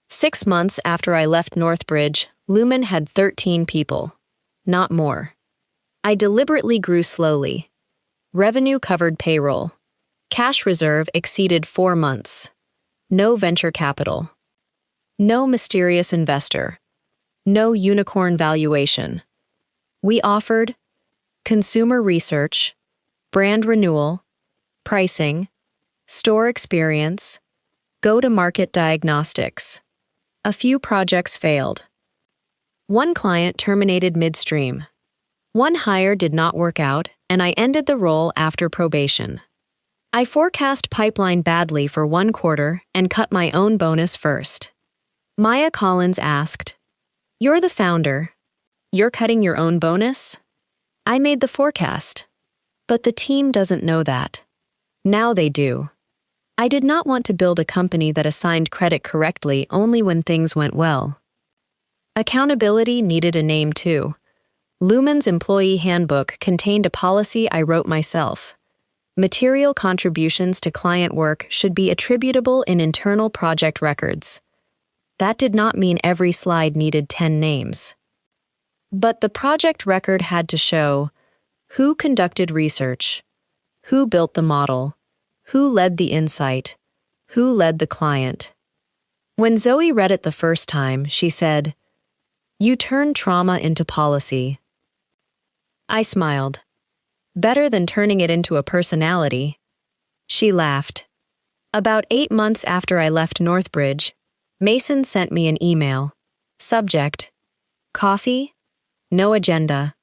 6 months after I left Northbridge, Lumen had 13 people. Not more. I deliberately grew slowly. Revenue covered payroll. Cash reserve exceeded 4 months. No venture capital. No mysterious investor. No unicorn valuation. We offered consumer research, brand renewal, pricing, store experience, go-to-market diagnostics. A few projects failed. One client terminated midstream. One hire did not work out, and I ended the role after probation. I forecast pipeline badly for 1 quarter and cut my own bonus first. Maya Collins asked, "You're the founder. You're cutting your own bonus?" I made the forecast. But the team doesn't know that. Now they do. I did not want to build a company that assigned credit correctly only when things went well. Accountability needed a name too. Lumen's employee handbook contained a policy I wrote myself. Material contributions to client work should be attributable in internal project records. That did not mean every slide needed 10 names. But the project record had to show who conducted research, who built the model, who led the insight, who led the client. When Zoe read it the first time, she said, "You turned trauma into policy." I smiled. Better than turning it into a personality. She laughed. About 8 months after I left Northbridge, Mason sent me an email. Subject: coffee, no agenda.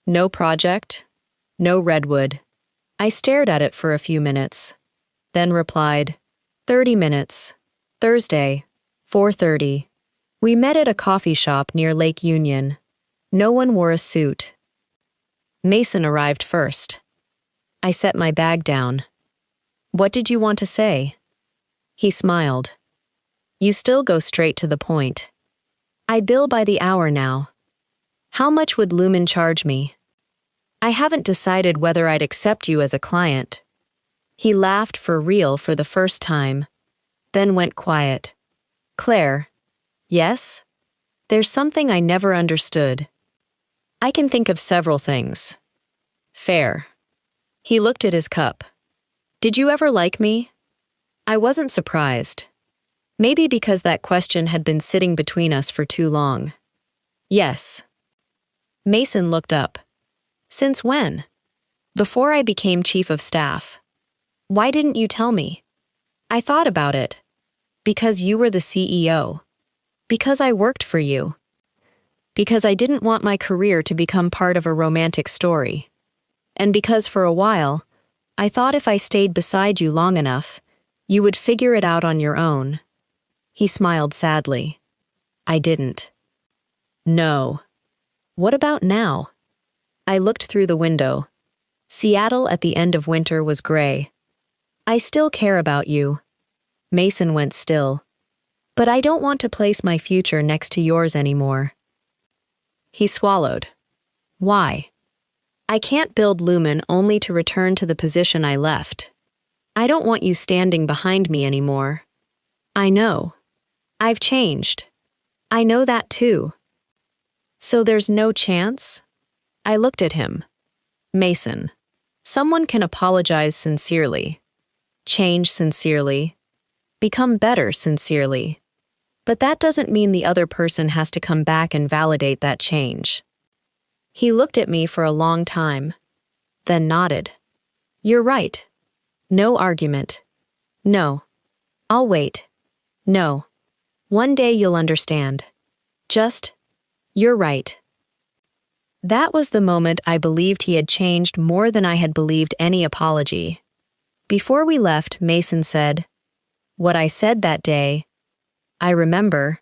No project, no redwood. I stared at it for a few minutes, then replied, 30 minutes, Thursday, 4:30. We met at a coffee shop near Lake Union. No one wore a suit. Mason arrived first. I set my bag down. "What did you want to say?" He smiled. "You still go straight to the point. I bill by the hour now. How much would Lumen charge me? I haven't decided whether I'd accept you as a client." He laughed for real for the first time, then went quiet. "Claire, yes? There's something I never understood. I can think of several things. Fair." He looked at his cup. "Did you ever like me?" I wasn't surprised. Maybe because that question had been sitting between us for too long. "Yes." Mason looked up. "Since when?" "Before I became chief of staff." "Why didn't you tell me?" "I thought about it. Because you were the CEO. Because I worked for you. Because I didn't want my career to become part of a romantic story. And because for a while, I thought if I stayed beside you long enough, you would figure it out on your own." He smiled sadly. I didn't. "No. What about now?" I looked through the window. Seattle at the end of winter was gray. "I still care about you." Mason went still. "But I don't want to place my future next to yours anymore." He swallowed. "Why?" "I can't build Lumen only to return to the position I left. I don't want you standing behind me anymore." "I know. I've changed. I know that too." "So there's no chance?" I looked at him. "Mason, someone can apologize sincerely, change sincerely, become better sincerely. But that doesn't mean the other person has to come back and validate that change." He looked at me for a long time, then nodded. "You're right. No argument. No. I'll wait. No. One day you'll understand. Just, you're right." That was the moment I believed he had changed more than I had believed any apology. Before we left, Mason said, "What I said that day, I remember.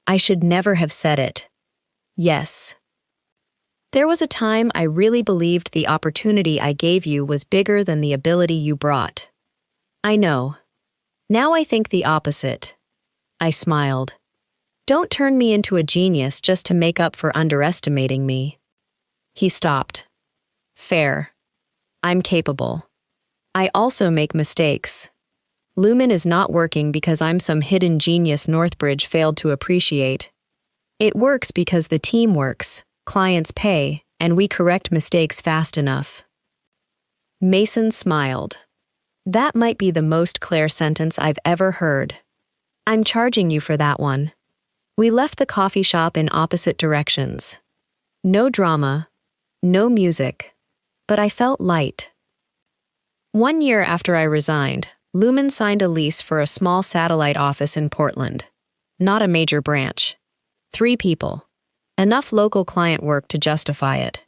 I should never have said it. Yes. There was a time I really believed the opportunity I gave you was bigger than the ability you brought. I know. Now I think the opposite." I smiled. "Don't turn me into a genius just to make up for underestimating me." He stopped. "Fair. I'm capable. I also make mistakes. Lumen is not working because I'm some hidden genius Northbridge failed to appreciate. It works because the team works, clients pay, and we correct mistakes fast enough." Mason smiled. "That might be the most Claire sentence I've ever heard. I'm charging you for that one." We left the coffee shop in opposite directions. No drama, no music, but I felt light. 1 year after I resigned, Lumen signed a lease for a small satellite office in Portland. Not a major branch. 3 people. Enough local client work to justify it.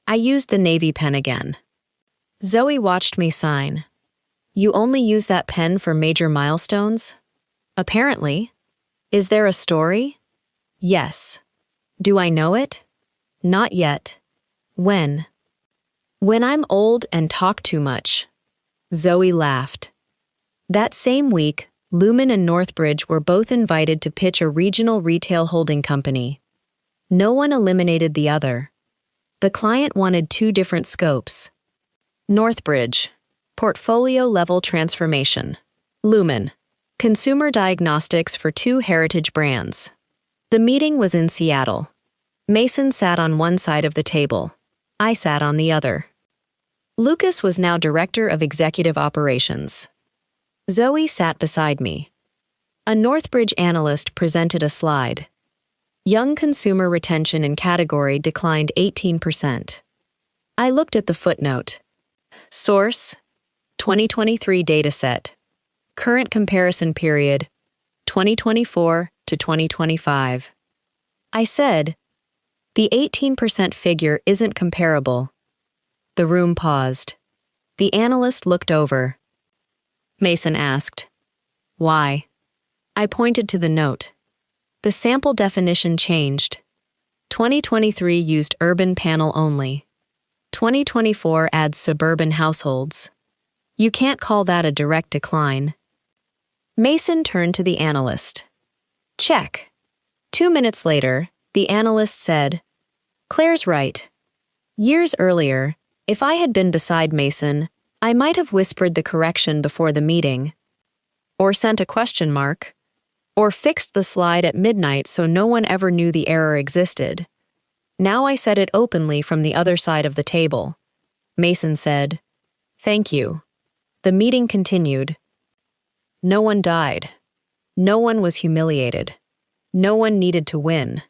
I used the navy pen again. Zoe watched me sign. "You only use that pen for major milestones?" "Apparently." "Is there a story?" "Yes." "Do I know it?" "Not yet." "When?" "When I'm old and talk too much." Zoe laughed. That same week, Lumen and Northbridge were both invited to pitch a regional retail holding company. No one eliminated the other. The client wanted two different scopes. Northbridge, portfolio-level transformation. Lumen, consumer diagnostics for two heritage brands. The meeting was in Seattle. Mason sat on one side of the table. I sat on the other. Lucas was now director of executive operations. Zoe sat beside me. A Northbridge analyst presented a slide. Young consumer retention in category declined 18%. I looked at the footnote. Source: 2023 dataset. Current comparison period: 2024 to 2025. I said, "The 18% figure isn't comparable." The room paused. The analyst looked over. Mason asked, "Why?" I pointed to the note. The sample definition changed. 2023 used urban panel only. 2024 adds suburban households. You can't call that a direct decline. Mason turned to the analyst. Check. 2 minutes later, the analyst said, "Claire's right. Years earlier, if I had been beside Mason, I might have whispered the correction before the meeting, or sent a question mark, or fixed the slide at midnight so no one ever knew the error existed. Now I said it openly from the other side of the table." Mason said, "Thank you." The meeting continued. No one died. No one was humiliated. No one needed to win.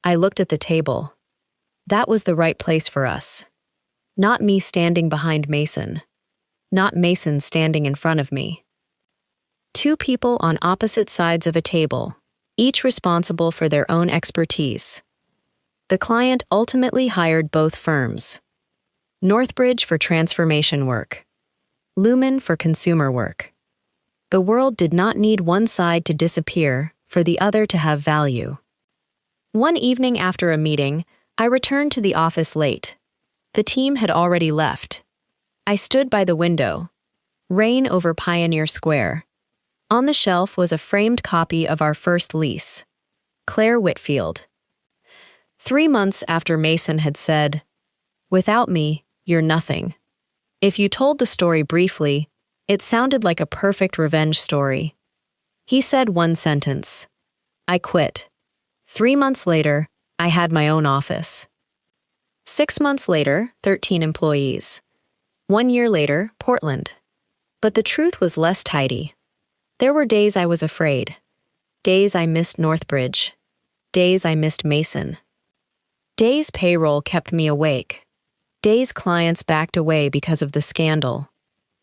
I looked at the table. That was the right place for us. Not me standing behind Mason. Not Mason standing in front of me. Two people on opposite sides of a table, each responsible for their own expertise. The client ultimately hired both firms. Northbridge for transformation work. Lumen for consumer work. The world did not need one side to disappear for the other to have value. One evening after a meeting, I returned to the office late. The team had already left. I stood by the window. Rain over Pioneer Square. On the shelf was a framed copy of our first lease. Claire Whitfield. 3 months after Mason had said, "Without me, you're nothing." If you told the story briefly, it sounded like a perfect revenge story. He said one sentence. I quit. 3 months later, I had my own office. 6 months later, 13 employees. 1 year later, Portland. But the truth was less tidy. There were days I was afraid. Days I missed Northbridge. Days I missed Mason. Days payroll kept me awake. Days clients backed away because of the scandal.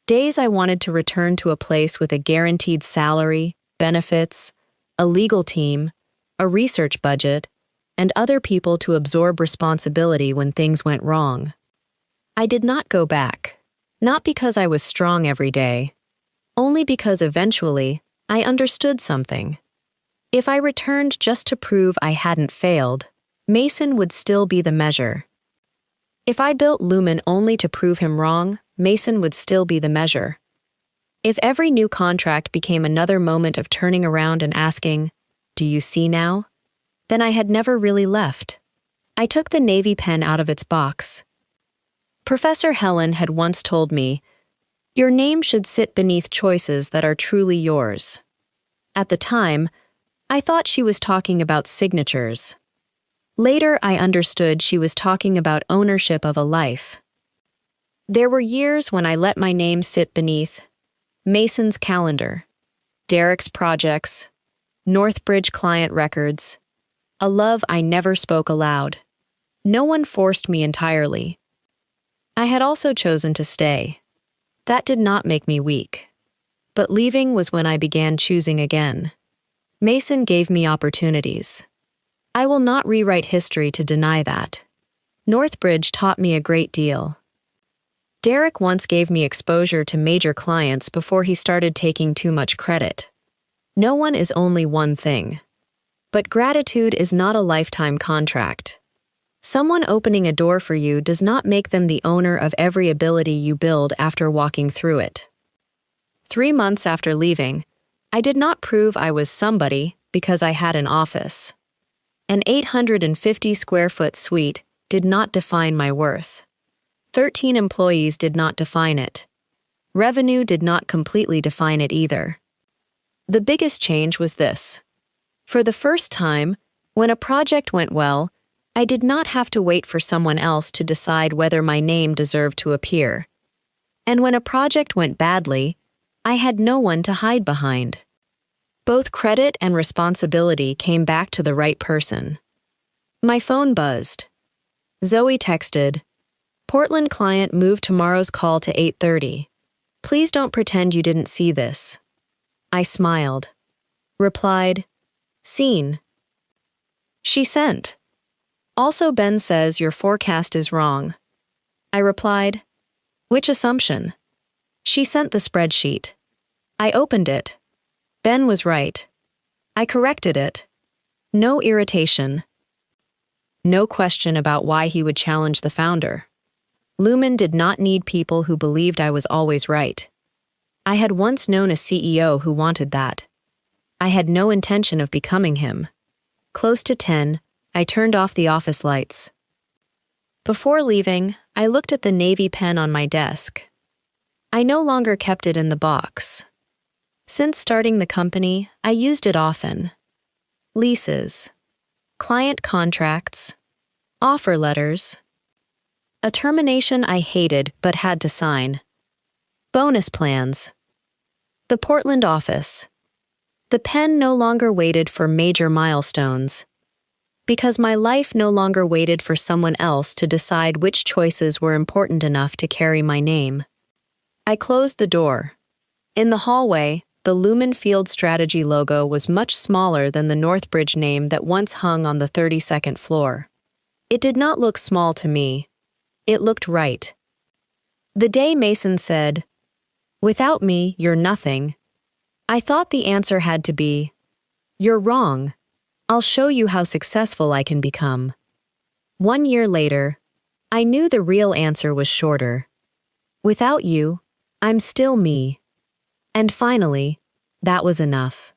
Days I wanted to return to a place with a guaranteed salary, benefits, a legal team, a research budget, and other people to absorb responsibility when things went wrong. I did not go back, not because I was strong every day, only because eventually I understood something. If I returned just to prove I hadn't failed, Mason would still be the measure. If I built Lumen only to prove him wrong, Mason would still be the measure. If every new contract became another moment of turning around and asking, "Do you see now?" then I had never really left. I took the navy pen out of its box. Professor Helen had once told me, "Your name should sit beneath choices that are truly yours." At the time, I thought she was talking about signatures. Later, I understood she was talking about ownership of a life. There were years when I let my name sit beneath Mason's calendar, Derek's projects, Northbridge client records, a love I never spoke aloud. No one forced me entirely. I had also chosen to stay. That did not make me weak. But leaving was when I began choosing again. Mason gave me opportunities. I will not rewrite history to deny that. Northbridge taught me a great deal. Derek once gave me exposure to major clients before he started taking too much credit. No one is only one thing. But gratitude is not a lifetime contract. Someone opening a door for you does not make them the owner of every ability you build after walking through it. 3 months after leaving, I did not prove I was somebody because I had an office. An 850 square foot suite did not define my worth. 13 employees did not define it. Revenue did not completely define it either. The biggest change was this. For the first time, when a project went well, I did not have to wait for someone else to decide whether my name deserved to appear. And when a project went badly, I had no one to hide behind. Both credit and responsibility came back to the right person. My phone buzzed. Zoe texted, "Portland client moved tomorrow's call to 8:30. Please don't pretend you didn't see this." I smiled. Replied, "Seen." She sent, "Also, Ben says your forecast is wrong." I replied, "Which assumption?" She sent the spreadsheet. I opened it. Ben was right. I corrected it. No irritation. No question about why he would challenge the founder. Lumen did not need people who believed I was always right. I had once known a CEO who wanted that. I had no intention of becoming him. Close to 10, I turned off the office lights. Before leaving, I looked at the navy pen on my desk. I no longer kept it in the box. Since starting the company, I used it often. Leases, client contracts, offer letters, a termination I hated but had to sign, bonus plans, the Portland office. The pen no longer waited for major milestones, because my life no longer waited for someone else to decide which choices were important enough to carry my name. I closed the door. In the hallway, the Lumen Field Strategy logo was much smaller than the Northbridge name that once hung on the 32nd floor. It did not look small to me. It looked right. The day Mason said, "Without me, you're nothing," I thought the answer had to be, "You're wrong. I'll show you how successful I can become." 1 year later, I knew the real answer was shorter. Without you, I'm still me. And finally, that was enough.